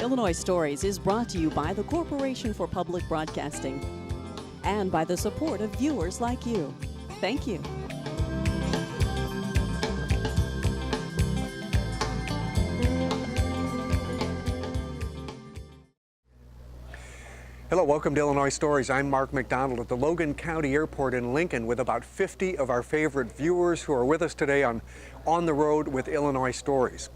Illinois Stories is brought to you by the Corporation for Public Broadcasting and by the support of viewers like you. Thank you. Hello, welcome to Illinois Stories. I'm Mark McDonald at the Logan County Airport in Lincoln with about 50 of our favorite viewers who are with us today on the road with Illinois Stories.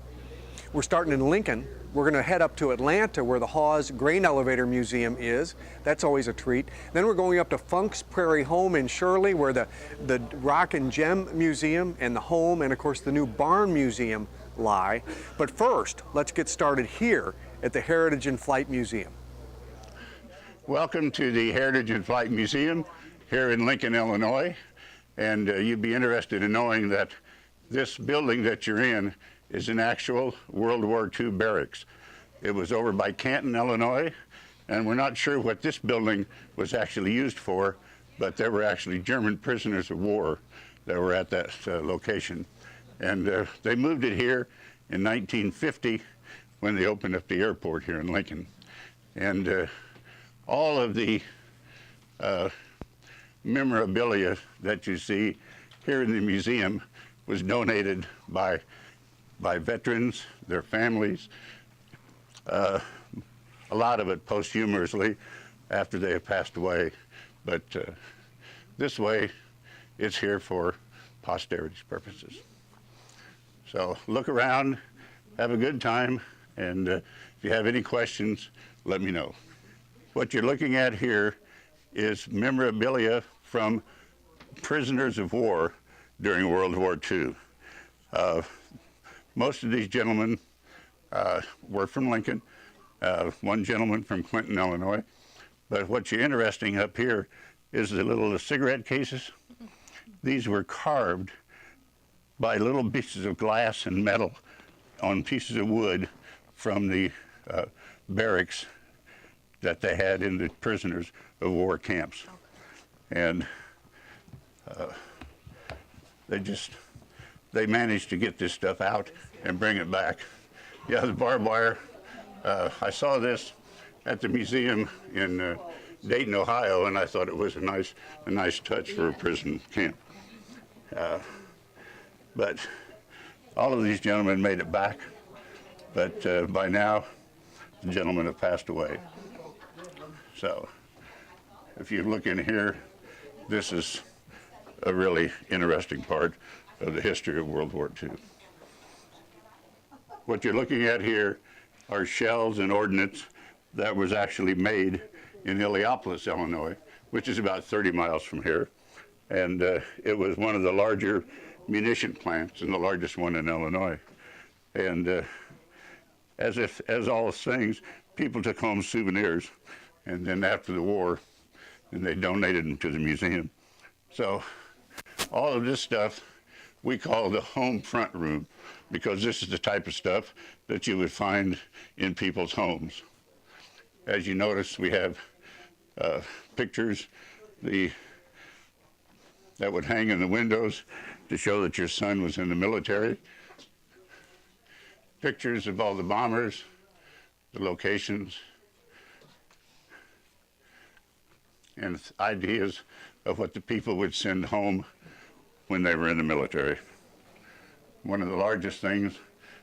We're starting in Lincoln. We're going to head up to Atlanta where the Hawes Grain Elevator Museum is. That's always a treat. Then we're going up to Funk's Prairie Home in Shirley where the Rock and Gem Museum and the home and of course the new Barn Museum lie. But first, let's get started here at the Heritage and Flight Museum. Welcome to the Heritage and Flight Museum here in Lincoln, Illinois. And you'd be interested in knowing that this building that you're in is an actual World War II barracks. It was over by Canton, Illinois, and we're not sure what this building was actually used for, but there were actually German prisoners of war that were at that location. And they moved it here in 1950 when they opened up the airport here in Lincoln. And all of the memorabilia that you see here in the museum was donated by veterans, their families, a lot of it posthumously after they have passed away. But this way, it's here for posterity's purposes. So look around, have a good time, and if you have any questions, let me know. What you're looking at here is memorabilia from prisoners of war during World War II. Most of these gentlemen were from Lincoln, one gentleman from Clinton, Illinois. But what's interesting up here is the little cigarette cases. These were carved by little pieces of glass and metal on pieces of wood from the barracks that they had in the prisoners of war camps. And they managed to get this stuff out and bring it back. Yeah, the barbed wire. I saw this at the museum in Dayton, Ohio, and I thought it was a nice touch for a prison camp. But all of these gentlemen made it back, but by now, the gentlemen have passed away. So, if you look in here, this is a really interesting part of the history of World War II. What you're looking at here are shells and ordnance that was actually made in Illiopolis, Illinois, which is about 30 miles from here. And it was one of the larger munition plants and the largest one in Illinois. And as all things, people took home souvenirs. And then after the war, then they donated them to the museum. So all of this stuff we call the home front room, because this is the type of stuff that you would find in people's homes. As you notice, we have pictures that would hang in the windows to show that your son was in the military. Pictures of all the bombers, the locations, and ideas of what the people would send home when they were in the military. One of the largest things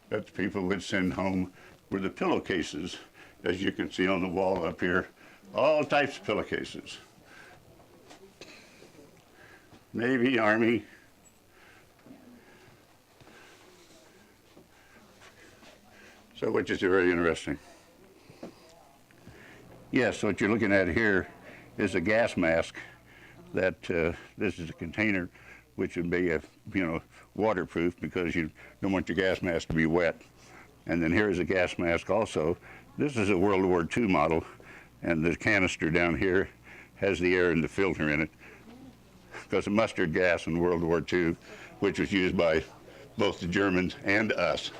that the people would send home were the pillowcases, as you can see on the wall up here. All types of pillowcases. Navy, Army. So which is very interesting. Yes, what you're looking at here is a gas mask that this is a container which would be waterproof because you don't want your gas mask to be wet. And then here's a gas mask also. This is a World War II model, and the canister down here has the air and the filter in it because the mustard gas in World War II, which was used by both the Germans and us,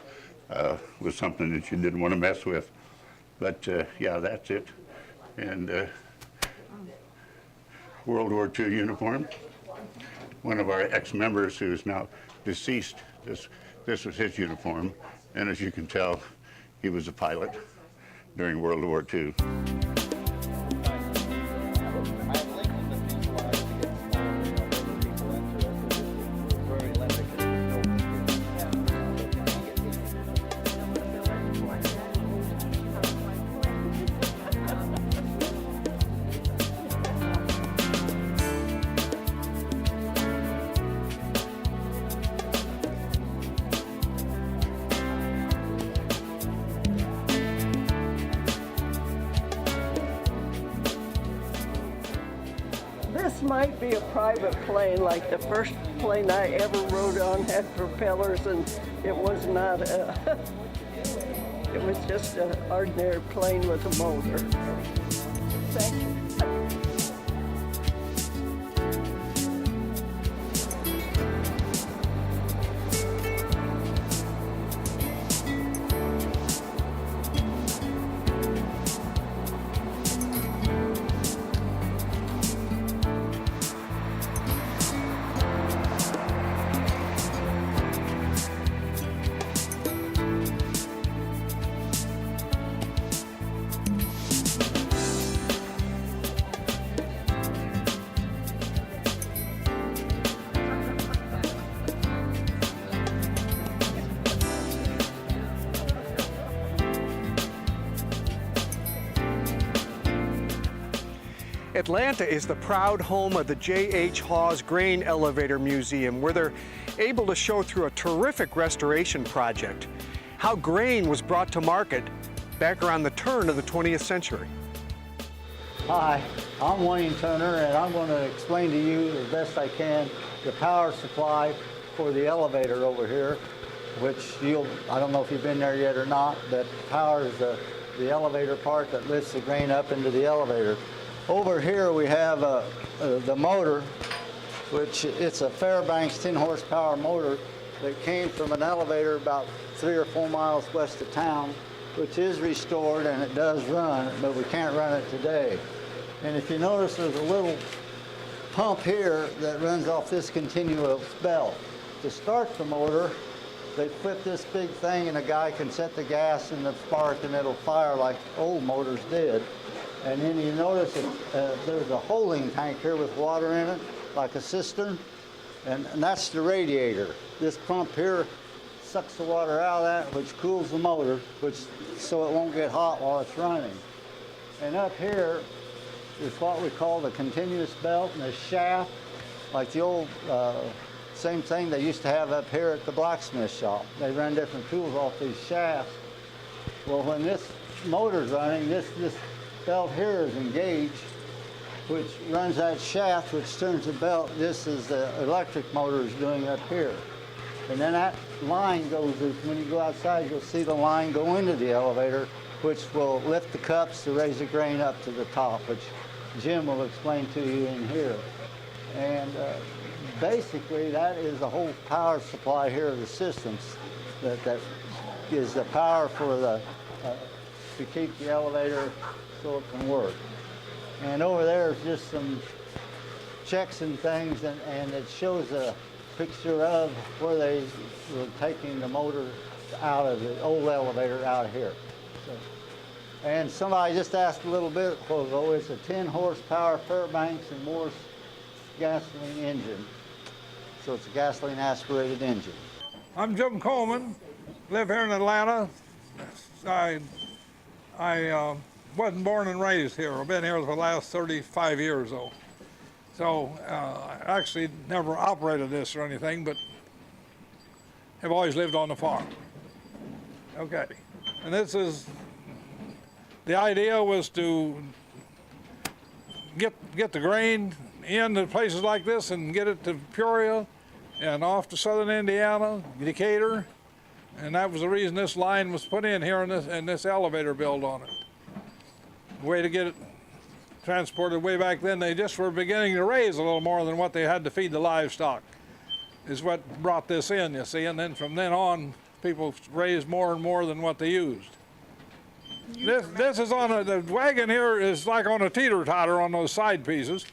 was something that you didn't want to mess with. But yeah, that's it. And World War II uniform. One of our ex-members who is now deceased, this was his uniform. And as you can tell, he was a pilot. during World War II. This might be a private plane, like the first plane I ever rode on had propellers, and it was not a, it was just an ordinary plane with a motor. Thank you. Atlanta is the proud home of the J.H. Hawes Grain Elevator Museum, where they're able to show through a terrific restoration project how grain was brought to market back around the turn of the 20th century. Hi, I'm Wayne Turner, and I'm going to explain to you as best I can the power supply for the elevator over here, which I don't know if you've been there yet or not, but powers the elevator part that lifts the grain up into the elevator. Over here we have the motor, which it's a Fairbanks 10 horsepower motor that came from an elevator about 3 or 4 miles west of town, which is restored and it does run, but we can't run it today. And if you notice, there's a little pump here that runs off this continuous belt. To start the motor, they flip this big thing and a guy can set the gas in the spark and it'll fire like old motors did. And then you notice there's a holding tank here with water in it, like a cistern, and that's the radiator. This pump here sucks the water out of that, which cools the motor, so it won't get hot while it's running. And up here is what we call the continuous belt and the shaft, like the old same thing they used to have up here at the blacksmith shop. They run different tools off these shafts. Well, when this motor's running, this belt here is engaged, which runs that shaft, which turns the belt. This is the electric motor is doing up here. And then that line goes, when you go outside, you'll see the line go into the elevator, which will lift the cups to raise the grain up to the top, which Jim will explain to you in here. And basically, that is the whole power supply here of the systems that is the power for to keep the elevator so it can work. And over there is just some checks and things, and it shows a picture of where they were taking the motor out of the old elevator out here. So, and somebody just asked a little bit ago, it's a 10 horsepower Fairbanks and Morse gasoline engine. So it's a gasoline aspirated engine. I'm Jim Coleman, live here in Atlanta. I wasn't born and raised here. I've been here for the last 35 years though. So I actually never operated this or anything, but have always lived on the farm. Okay, and the idea was to get the grain into places like this and get it to Peoria and off to southern Indiana, Decatur, and that was the reason this line was put in here and this elevator built on it. The way to get it transported way back then, they just were beginning to raise a little more than what they had to feed the livestock, is what brought this in, you see, and then from then on, people raised more and more than what they used. This is on the wagon here is like on a teeter-totter on those side pieces,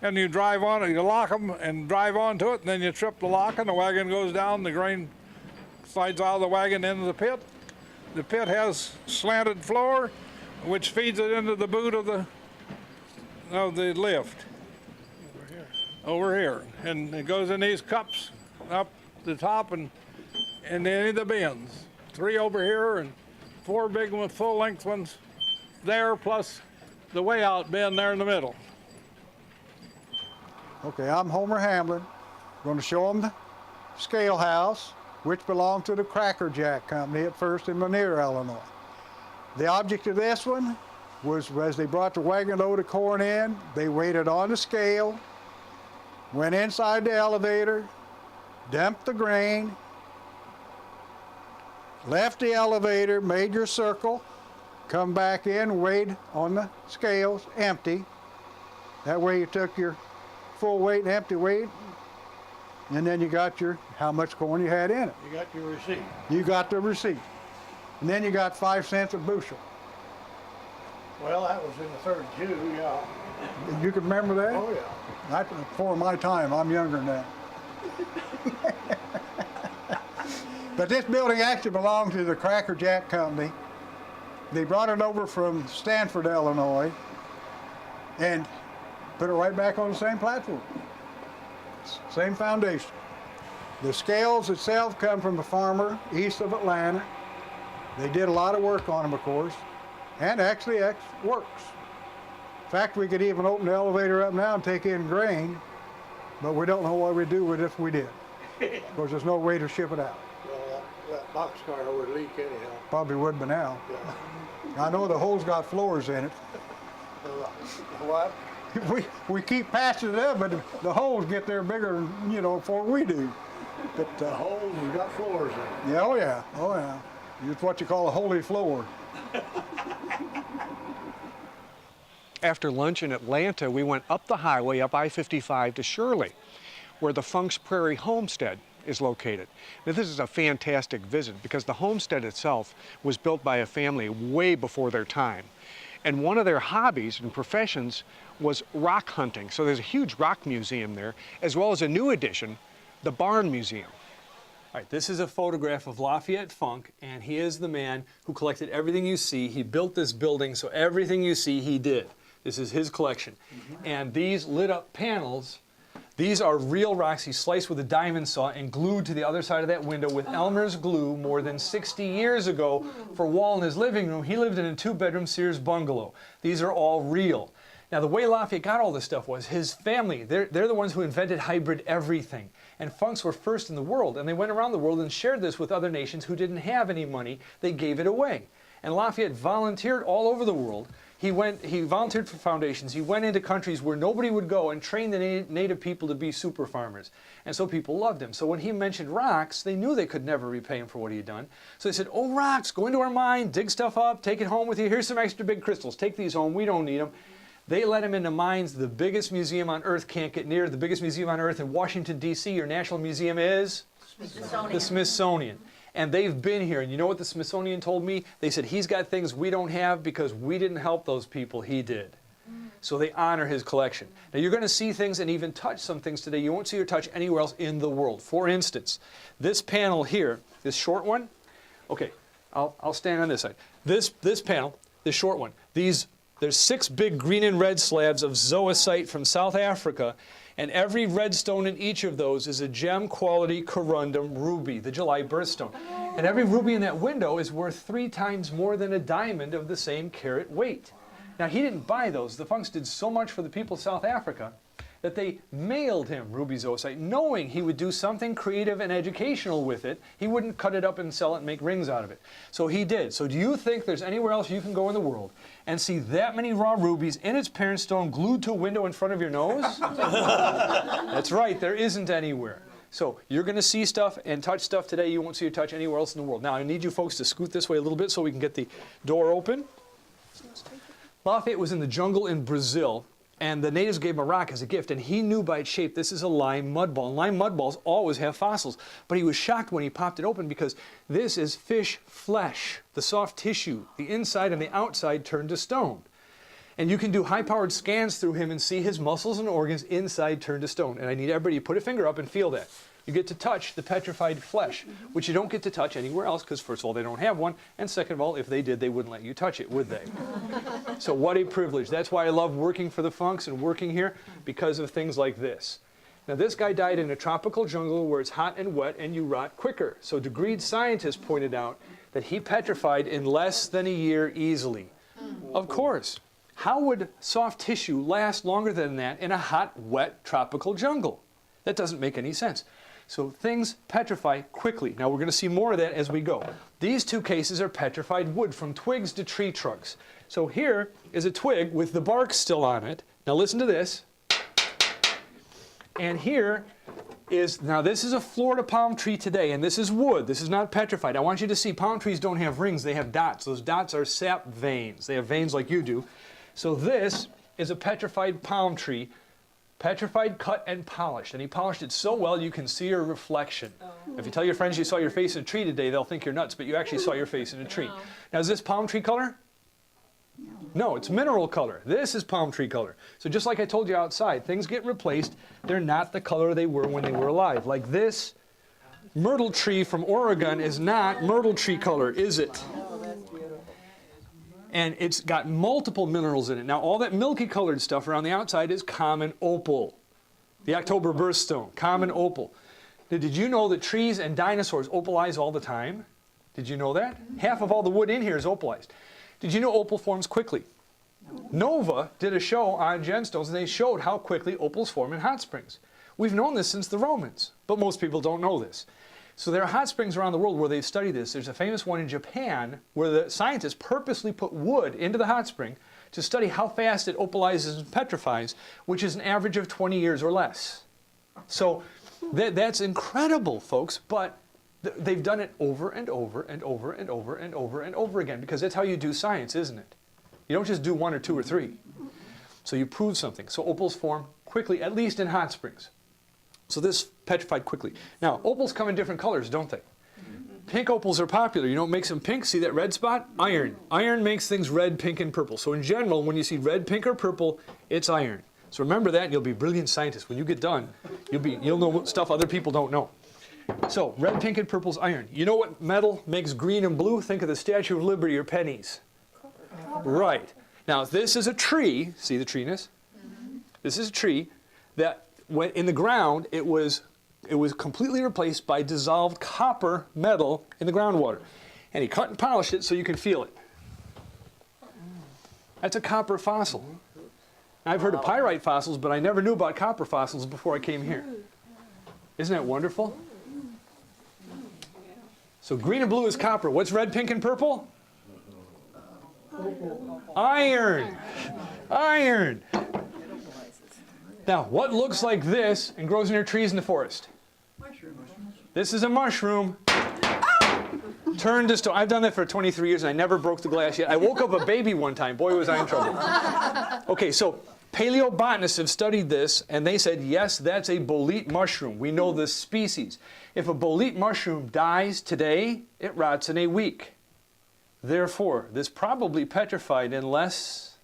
and you drive on it, you lock them and drive onto it, and then you trip the lock and the wagon goes down, the grain slides out of the wagon into the pit. The pit has slanted floor. which feeds it into the boot of the lift. Over here. And it goes in these cups up the top and any of the bins. 3 over here and 4 big ones, full-length ones there, plus the way-out bin there in the middle. Okay, I'm Homer Hamlin. Going to show them the scale house, which belonged to the Crackerjack Company at first in Lanier, Illinois. The object of this one was, as they brought the wagon load of corn in, they weighed it on the scale, went inside the elevator, dumped the grain, left the elevator, made your circle, come back in, weighed on the scales, empty. That way you took your full weight and empty weight, and then you got your how much corn you had in it. You got your receipt. You got the receipt. And then you got 5 cents a bushel. Well, that was in the third Jew, yeah. You can remember that? Oh, yeah. That's before my time. I'm younger than that. But this building actually belonged to the Crackerjack Company. They brought it over from Stanford, Illinois, and put it right back on the same platform. Same foundation. The scales itself come from a farmer east of Atlanta. They did a lot of work on them, of course, and actually works. In fact, we could even open the elevator up now and take in grain, but we don't know what we'd do with it if we did, because there's no way to ship it out. Well, that boxcar would leak anyhow. Probably would by now. Yeah. I know the hole's got floors in it. What? We keep patching it up, but the holes get there bigger, before we do. But The holes have got floors in it. yeah, oh yeah. It's what you call a holy floor. After lunch in Atlanta, we went up the highway, up I-55 to Shirley, where the Funk's Prairie Homestead is located. Now, this is a fantastic visit because the homestead itself was built by a family way before their time. And one of their hobbies and professions was rock hunting. So there's a huge rock museum there, as well as a new addition, the Barn Museum. All right, this is a photograph of Lafayette Funk, and he is the man who collected everything you see. He built this building, so everything you see, he did. This is his collection. And these lit up panels, these are real rocks he sliced with a diamond saw and glued to the other side of that window with Elmer's glue more than 60 years ago for a wall in his living room. He lived in a 2-bedroom Sears bungalow. These are all real. Now, the way Lafayette got all this stuff was his family. They're the ones who invented hybrid everything. And Funks were first in the world, and they went around the world and shared this with other nations who didn't have any money. They gave it away. And Lafayette volunteered all over the world. He volunteered for foundations. He went into countries where nobody would go and trained the native people to be super farmers. And so people loved him. So when he mentioned rocks, they knew they could never repay him for what he had done. So they said, oh, rocks, go into our mine, dig stuff up, take it home with you. Here's some extra big crystals. Take these home. We don't need them. They let him into mines the biggest museum on earth can't get near. The biggest museum on earth in Washington, D.C., your national museum is? The Smithsonian. And they've been here. And you know what the Smithsonian told me? They said he's got things we don't have because we didn't help those people. He did. So they honor his collection. Now you're going to see things and even touch some things today you won't see or touch anywhere else in the world. For instance, this panel here, this short one. Okay, I'll stand on this side. This panel, this short one. There's 6 big green and red slabs of zoisite from South Africa, and every red stone in each of those is a gem quality corundum ruby, the July birthstone. And every ruby in that window is worth 3 times more than a diamond of the same carat weight. Now, he didn't buy those. The Funks did so much for the people of South Africa that they mailed him ruby zoisite, knowing he would do something creative and educational with it. He wouldn't cut it up and sell it and make rings out of it. So he did. So do you think there's anywhere else you can go in the world and see that many raw rubies in its parent stone glued to a window in front of your nose? That's right, there isn't anywhere. So you're going to see stuff and touch stuff today you won't see or touch anywhere else in the world. Now I need you folks to scoot this way a little bit so we can get the door open. Lafayette was in the jungle in Brazil, and the natives gave him a rock as a gift, and he knew by its shape this is a lime mud ball. And lime mud balls always have fossils, but he was shocked when he popped it open because this is fish flesh, the soft tissue, the inside and the outside turned to stone. And you can do high-powered scans through him and see his muscles and organs inside turned to stone. And I need everybody to put a finger up and feel that. You get to touch the petrified flesh, which you don't get to touch anywhere else because, first of all, they don't have one, and second of all, if they did, they wouldn't let you touch it, would they? So what a privilege. That's why I love working for the Funks and working here, because of things like this. Now, this guy died in a tropical jungle where it's hot and wet and you rot quicker. So degreed scientists pointed out that he petrified in less than a year easily. Of course. How would soft tissue last longer than that in a hot, wet, tropical jungle? That doesn't make any sense. So things petrify quickly. Now we're going to see more of that as we go. These two cases are petrified wood from twigs to tree trunks. So here is a twig with the bark still on it. Now listen to this. And here is, now this is a Florida palm tree today, and this is wood. This is not petrified. I want you to see palm trees don't have rings, they have dots. Those dots are sap veins. They have veins like you do. So this is a petrified palm tree, petrified, cut, and polished. And he polished it so well you can see your reflection. If you tell your friends you saw your face in a tree today, they'll think you're nuts, but you actually saw your face in a tree. Now, is this palm tree color? No, it's mineral color. This is palm tree color. So just like I told you outside, things get replaced. They're not the color they were when they were alive. Like this myrtle tree from Oregon is not myrtle tree color, is it? And it's got multiple minerals in it. Now, all that milky colored stuff around the outside is common opal. The October birthstone, common opal. Now, did you know that trees and dinosaurs opalize all the time? Did you know that? Half of all the wood in here is opalized. Did you know opal forms quickly? Nova did a show on gemstones, and they showed how quickly opals form in hot springs. We've known this since the Romans, but most people don't know this. So there are hot springs around the world where they've studied this. There's a famous one in Japan where the scientists purposely put wood into the hot spring to study how fast it opalizes and petrifies, which is an average of 20 years or less. So that's incredible, folks, but they've done it over and over and over and over and over and over again, because that's how you do science, isn't it? You don't just do 1 or 2 or 3. So you prove something. So opals form quickly, at least in hot springs. So this petrified quickly. Now, opals come in different colors, don't they? Pink opals are popular. You know what makes them pink? See that red spot? Iron. Iron makes things red, pink, and purple. So in general, when you see red, pink, or purple, it's iron. So remember that, and you'll be a brilliant scientist. When you get done, you'll know stuff other people don't know. So red, pink, and purple is iron. You know what metal makes green and blue? Think of the Statue of Liberty or pennies. Right. Now, this is a tree. See the treeness? This is a tree that when in the ground, it was completely replaced by dissolved copper metal in the groundwater. And he cut and polished it so you can feel it. That's a copper fossil. I've heard of pyrite fossils, but I never knew about copper fossils before I came here. Isn't that wonderful? So green and blue is copper. What's red, pink, and purple? Iron. Iron. Now, what looks like this and grows near trees in the forest? This is a mushroom. Turned to stone. I've done that for 23 years and I never broke the glass yet. I woke up a baby one time. Boy, was I in trouble. Okay, so paleobotanists have studied this and they said, yes, that's a bolete mushroom. We know the species. If a bolete mushroom dies today, it rots in a week. Therefore, this probably petrified in less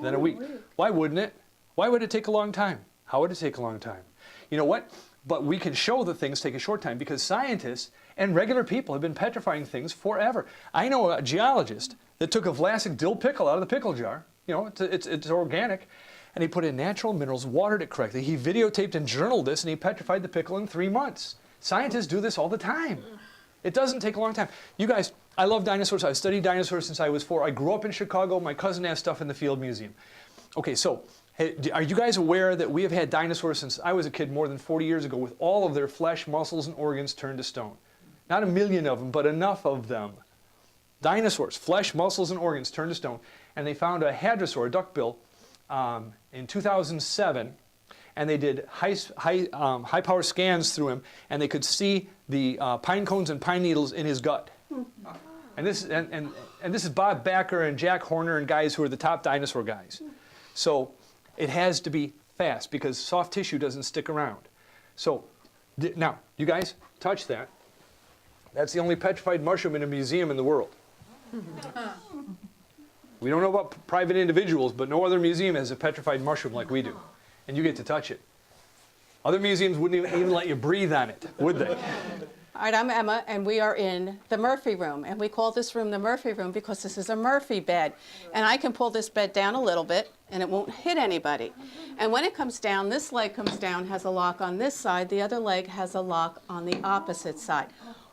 than a week. Why wouldn't it? Why would it take a long time? How would it take a long time? You know what? But we can show that things take a short time because scientists and regular people have been petrifying things forever. I know a geologist that took a Vlasic dill pickle out of the pickle jar. You know, it's organic. And he put in natural minerals, watered it correctly. He videotaped and journaled this, and he petrified the pickle in 3 months. Scientists do this all the time. It doesn't take a long time. You guys, I love dinosaurs. I've studied dinosaurs since I was 4. I grew up in Chicago. My cousin has stuff in the Field Museum. Okay, so hey, are you guys aware that we have had dinosaurs since I was a kid more than 40 years ago with all of their flesh, muscles, and organs turned to stone? Not a million of them, but enough of them. Dinosaurs, flesh, muscles, and organs turned to stone. And they found a hadrosaur, a duckbill, in 2007. And they did high-power scans through him, and they could see the pine cones and pine needles in his gut. And this is Bob Backer and Jack Horner and guys who are the top dinosaur guys. So it has to be fast because soft tissue doesn't stick around. So now, you guys, touch that. That's the only petrified mushroom in a museum in the world. We don't know about private individuals, but no other museum has a petrified mushroom like we do. And you get to touch it. Other museums wouldn't even let you breathe on it, would they? All right, I'm Emma, and we are in the Murphy room. And we call this room the Murphy room because this is a Murphy bed. And I can pull this bed down a little bit, and it won't hit anybody. And when it comes down, this leg comes down, has a lock on this side. The other leg has a lock on the opposite side.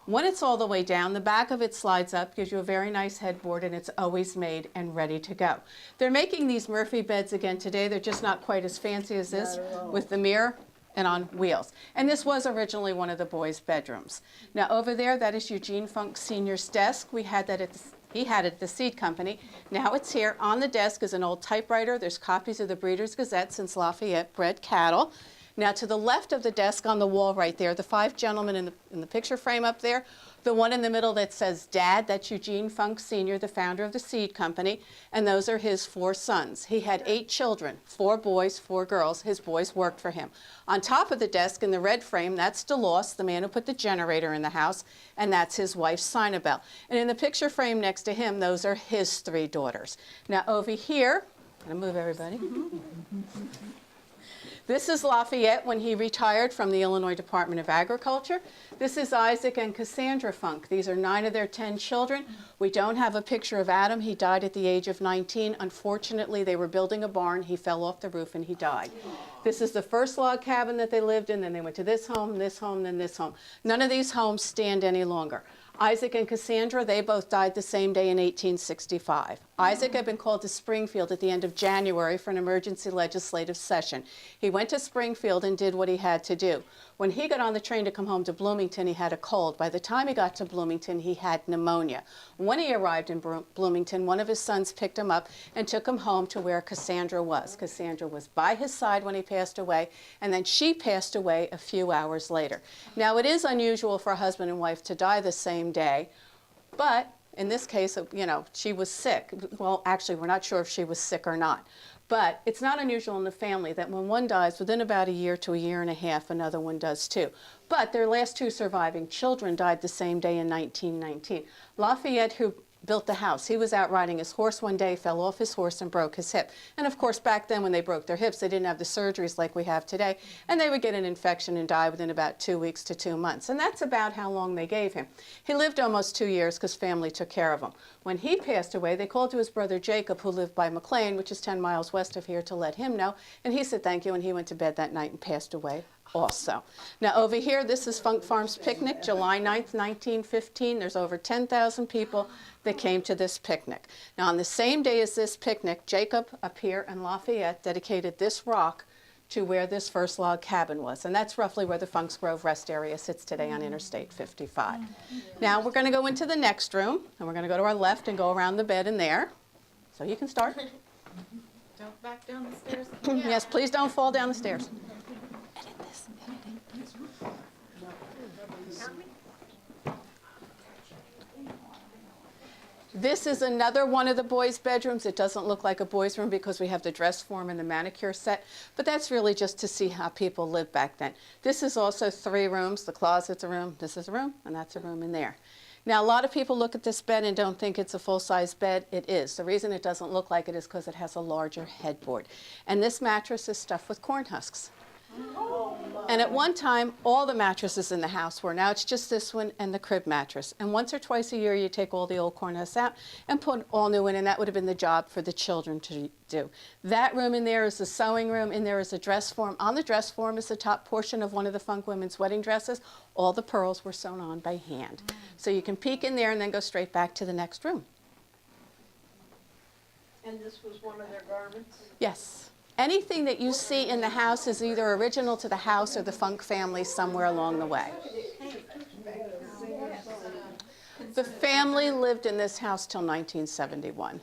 When it's all the way down, the back of it slides up, gives you a very nice headboard, and it's always made and ready to go. They're making these Murphy beds again today. They're just not quite as fancy as this, with the mirror and on wheels. And this was originally one of the boys' bedrooms. Now over there, that is Eugene Funk Sr.'s desk. We had that he had it at the seed company. Now it's here. On the desk is an old typewriter. There's copies of the Breeders' Gazette since Lafayette bred cattle. Now to the left of the desk on the wall right there, the 5 gentlemen in the picture frame up there, the one in the middle that says Dad, that's Eugene Funk Sr., the founder of the seed company, and those are his 4 sons. He had 8 children, 4 boys, 4 girls. His boys worked for him. On top of the desk in the red frame, that's DeLoss, the man who put the generator in the house, and that's his wife, Sinabel. And in the picture frame next to him, those are his 3 daughters. Now over here, I'm going to move everybody. This is Lafayette when he retired from the Illinois Department of Agriculture. This is Isaac and Cassandra Funk. These are 9 of their 10 children. We don't have a picture of Adam. He died at the age of 19. Unfortunately, they were building a barn. He fell off the roof and he died. This is the first log cabin that they lived in. Then they went to this home, then this home. None of these homes stand any longer. Isaac and Cassandra, they both died the same day in 1865. Isaac had been called to Springfield at the end of January for an emergency legislative session. He went to Springfield and did what he had to do. When he got on the train to come home to Bloomington, he had a cold. By the time he got to Bloomington, he had pneumonia. When he arrived in Bloomington, one of his sons picked him up and took him home to where Cassandra was. Cassandra was by his side when he passed away, and then she passed away a few hours later. Now, it is unusual for a husband and wife to die the same day, but in this case, you know, she was sick. Well, actually, we're not sure if she was sick or not. But it's not unusual in the family that when one dies, within about a year to a year and a half, another one does too. But their last 2 surviving children died the same day in 1919. Lafayette, who built the house, he was out riding his horse one day, fell off his horse and broke his hip. And of course, back then when they broke their hips, they didn't have the surgeries like we have today, and they would get an infection and die within about 2 weeks to 2 months. And that's about how long they gave him. He lived almost 2 years because family took care of him. When he passed away, they called to his brother Jacob, who lived by McLean, which is 10 miles west of here, to let him know. And he said thank you, and he went to bed that night and passed away also. Now over here, this is Funk Farms Picnic, July 9th, 1915. There's over 10,000 people that came to this picnic. Now on the same day as this picnic, Jacob up here in Lafayette dedicated this rock to where this first log cabin was. And that's roughly where the Funks Grove Rest area sits today on Interstate 55. Now we're going to go into the next room, and we're going to go to our left and go around the bed in there. So you can start. Don't back down the stairs. Yes, please don't fall down the stairs. This is another one of the boys' bedrooms. It doesn't look like a boys' room because we have the dress form and the manicure set, but that's really just to see how people lived back then. This is also 3 rooms. The closet's a room, this is a room, and that's a room in there. Now, a lot of people look at this bed and don't think it's a full-size bed. It is. The reason it doesn't look like it is because it has a larger headboard. And this mattress is stuffed with corn husks. And at one time, all the mattresses in the house were. Now it's just this one and the crib mattress. And once or twice a year, you take all the old corn husks out and put all new in, and that would have been the job for the children to do. That room in there is the sewing room. In there is a dress form. On the dress form is the top portion of one of the Funk women's wedding dresses. All the pearls were sewn on by hand. So you can peek in there and then go straight back to the next room. And this was one of their garments? Yes. Anything that you see in the house is either original to the house or the Funk family somewhere along the way. The family lived in this house till 1971.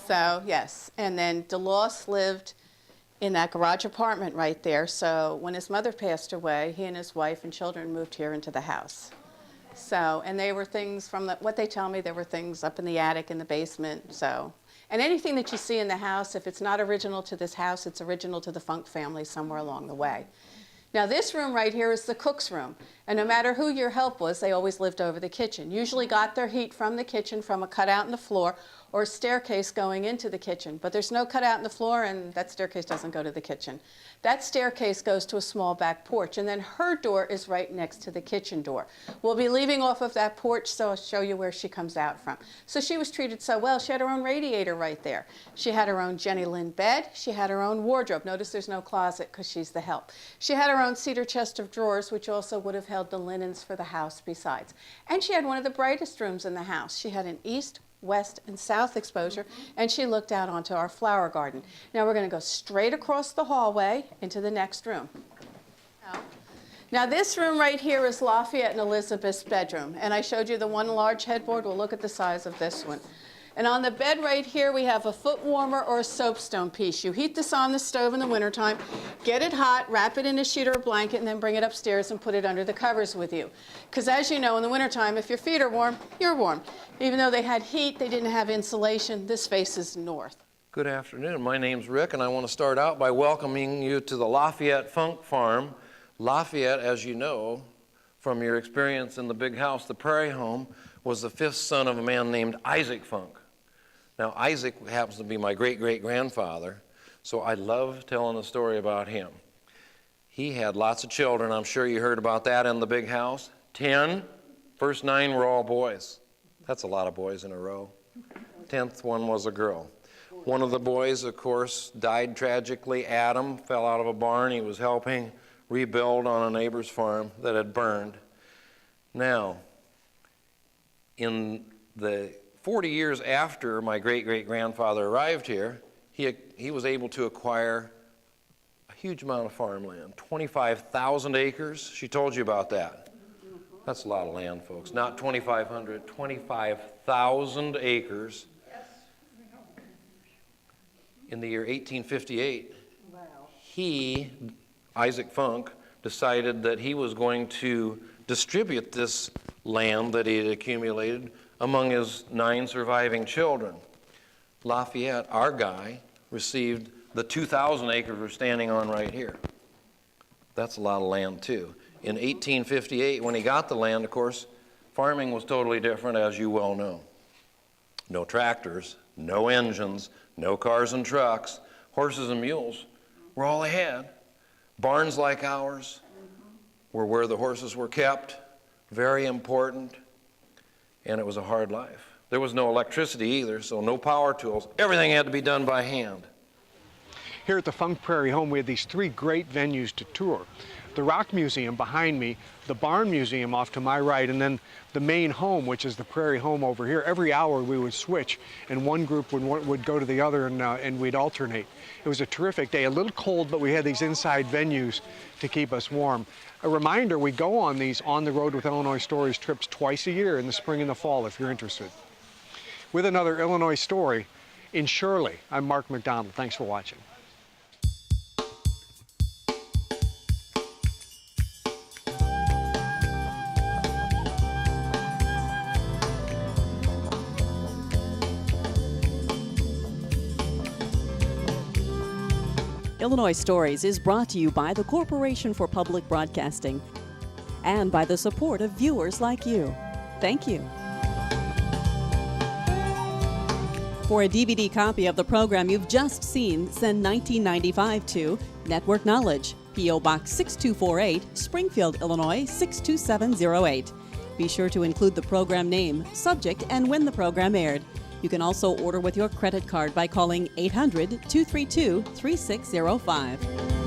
So, yes. And then DeLoss lived in that garage apartment right there. So when his mother passed away, he and his wife and children moved here into the house. So, and they were things from what they tell me, there were things up in the attic, in the basement, so. And anything that you see in the house, if it's not original to this house, it's original to the Funk family somewhere along the way. Now this room right here is the cook's room. And no matter who your help was, they always lived over the kitchen. Usually got their heat from the kitchen, from a cutout in the floor, or a staircase going into the kitchen. But there's no cutout in the floor, and that staircase doesn't go to the kitchen. That staircase goes to a small back porch, and then her door is right next to the kitchen door. We'll be leaving off of that porch, so I'll show you where she comes out from. So she was treated so well. She had her own radiator right there. She had her own Jenny Lind bed. She had her own wardrobe. Notice there's no closet because she's the help. She had her own cedar chest of drawers, which also would have held the linens for the house besides. And she had one of the brightest rooms in the house. She had an east, west, and south exposure, and she looked out onto our flower garden. Now we're going to go straight across the hallway into the next room. Now this room right here is Lafayette and Elizabeth's bedroom, and I showed you the one large headboard. We'll look at the size of this one. And on the bed right here, we have a foot warmer or a soapstone piece. You heat this on the stove in the wintertime, get it hot, wrap it in a sheet or a blanket, and then bring it upstairs and put it under the covers with you. Because as you know, in the wintertime, if your feet are warm, you're warm. Even though they had heat, they didn't have insulation. This faces north. Good afternoon. My name's Rick, and I want to start out by welcoming you to the Lafayette Funk Farm. Lafayette, as you know, from your experience in the big house, the Prairie home, was the fifth son of a man named Isaac Funk. Now, Isaac happens to be my great-great-grandfather, so I love telling a story about him. He had lots of children. I'm sure you heard about that in the big house. 10. First 9 were all boys. That's a lot of boys in a row. 10th one was a girl. One of the boys, of course, died tragically. Adam fell out of a barn. He was helping rebuild on a neighbor's farm that had burned. Now, in the 40 years after my great-great-grandfather arrived here, he was able to acquire a huge amount of farmland, 25,000 acres. She told you about that. That's a lot of land, folks. Not 2,500, 25,000 acres. In the year 1858, he, Isaac Funk, decided that he was going to distribute this land that he had accumulated among his 9 surviving children. Lafayette, our guy, received the 2,000 acres we're standing on right here. That's a lot of land, too. In 1858, when he got the land, of course, farming was totally different, as you well know. No tractors, no engines, no cars and trucks. Horses and mules were all they had. Barns like ours were where the horses were kept, very important. And it was a hard life. There was no electricity either, so no power tools. Everything had to be done by hand. Here at the Funk Prairie home, we had these 3 great venues to tour. The Rock Museum behind me, the Barn Museum off to my right, and then the main home, which is the Prairie home over here. Every hour we would switch, and one group would go to the other, and we'd alternate. It was a terrific day, a little cold, but we had these inside venues to keep us warm. A reminder, we go on these On the Road with Illinois Stories trips twice a year in the spring and the fall if you're interested. With another Illinois story in Shirley, I'm Mark McDonald. Thanks for watching. Illinois Stories is brought to you by the Corporation for Public Broadcasting and by the support of viewers like you. Thank you. For a DVD copy of the program you've just seen, send $19.95 to Network Knowledge, P.O. Box 6248, Springfield, Illinois 62708. Be sure to include the program name, subject, and when the program aired. You can also order with your credit card by calling 800-232-3605.